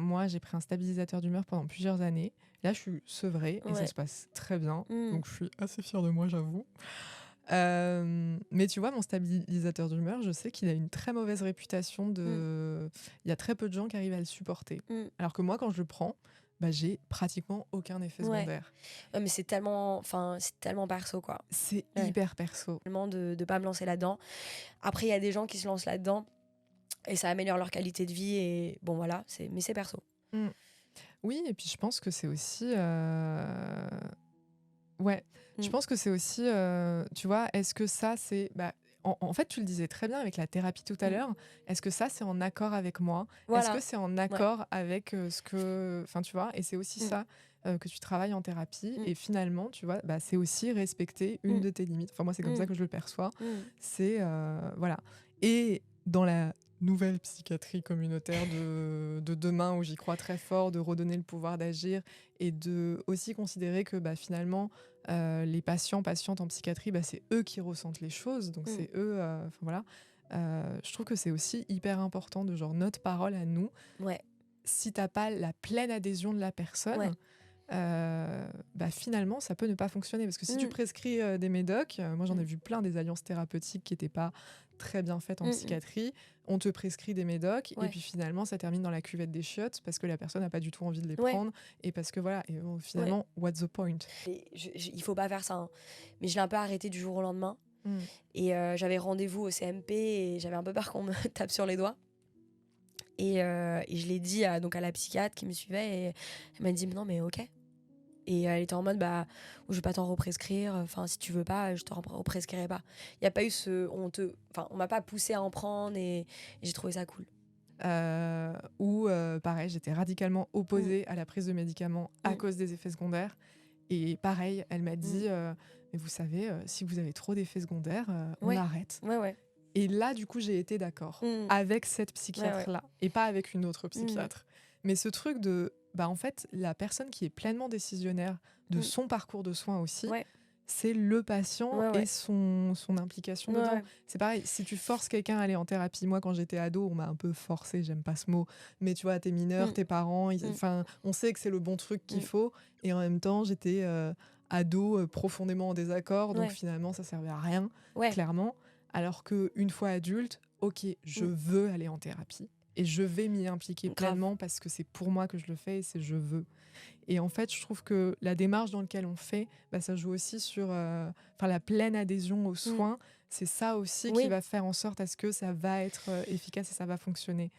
moi, j'ai pris un stabilisateur d'humeur pendant plusieurs années. Là, je suis sevrée et ça Ouais. se passe très bien. Mm. Donc, je suis assez fière de moi, j'avoue. Mais tu vois, mon stabilisateur d'humeur, je sais qu'il a une très mauvaise réputation de... Il y a très peu de gens qui arrivent à le supporter. Alors que moi, quand je le prends, bah, j'ai pratiquement aucun effet Ouais. secondaire. Ouais, mais c'est tellement perso, quoi. C'est Ouais. hyper perso. De pas me lancer là-dedans. Après, il y a des gens qui se lancent là-dedans et ça améliore leur qualité de vie. Et bon, voilà, mais c'est perso. Oui, et puis je pense que c'est aussi... Ouais, je pense que c'est aussi... tu vois, est-ce que ça, c'est... Bah, en fait, tu le disais très bien avec la thérapie tout à l'heure. Est-ce que ça, c'est en accord avec moi? Voilà. Est-ce que c'est en accord avec ce que... Enfin, tu vois, et c'est aussi ça que tu travailles en thérapie. Et finalement, tu vois, bah, c'est aussi respecter une de tes limites. Enfin, moi, c'est comme ça que je le perçois. C'est... voilà. Et dans la nouvelle psychiatrie communautaire de demain, où j'y crois très fort, de redonner le pouvoir d'agir et de aussi considérer que bah, finalement, les patientes en psychiatrie, bah, c'est eux qui ressentent les choses, donc c'est eux... voilà. Je trouve que c'est aussi hyper important de genre notre parole à nous. Ouais. Si t'as pas la pleine adhésion de la personne... bah finalement ça peut ne pas fonctionner parce que si tu prescris des médocs, moi j'en ai vu plein des alliances thérapeutiques qui n'étaient pas très bien faites en psychiatrie, on te prescrit des médocs et puis finalement ça termine dans la cuvette des chiottes parce que la personne n'a pas du tout envie de les prendre et parce que voilà, et finalement what's the point? Il faut pas faire ça, hein. Mais je l'ai un peu arrêté du jour au lendemain et j'avais rendez-vous au CMP et j'avais un peu peur qu'on me tape sur les doigts. Et je l'ai dit donc à la psychiatre qui me suivait et elle m'a dit non mais ok. Et elle était en mode bah je vais pas t'en represcrire, enfin si tu veux pas je t'en represcrirai pas. Il y a pas eu on m'a pas poussé à en prendre et j'ai trouvé ça cool. Ou pareil, j'étais radicalement opposée à la prise de médicaments à cause des effets secondaires. Et pareil, elle m'a dit mais vous savez, si vous avez trop d'effets secondaires, on arrête. Et là, du coup, j'ai été d'accord avec cette psychiatre-là et pas avec une autre psychiatre. Mais ce truc de, bah, en fait, la personne qui est pleinement décisionnaire de son parcours de soins aussi, c'est le patient et son implication dedans. C'est pareil, si tu forces quelqu'un à aller en thérapie, moi, quand j'étais ado, on m'a un peu forcé, j'aime pas ce mot, mais tu vois, tes mineurs, tes parents, on sait que c'est le bon truc qu'il faut. Et en même temps, j'étais ado profondément en désaccord, donc finalement, ça servait à rien, clairement. Alors qu'une fois adulte, ok, je veux aller en thérapie et je vais m'y impliquer pleinement parce que c'est pour moi que je le fais et c'est je veux. Et en fait, je trouve que la démarche dans laquelle on fait, bah, ça joue aussi sur la pleine adhésion aux soins. C'est ça aussi qui va faire en sorte à ce que ça va être efficace et ça va fonctionner.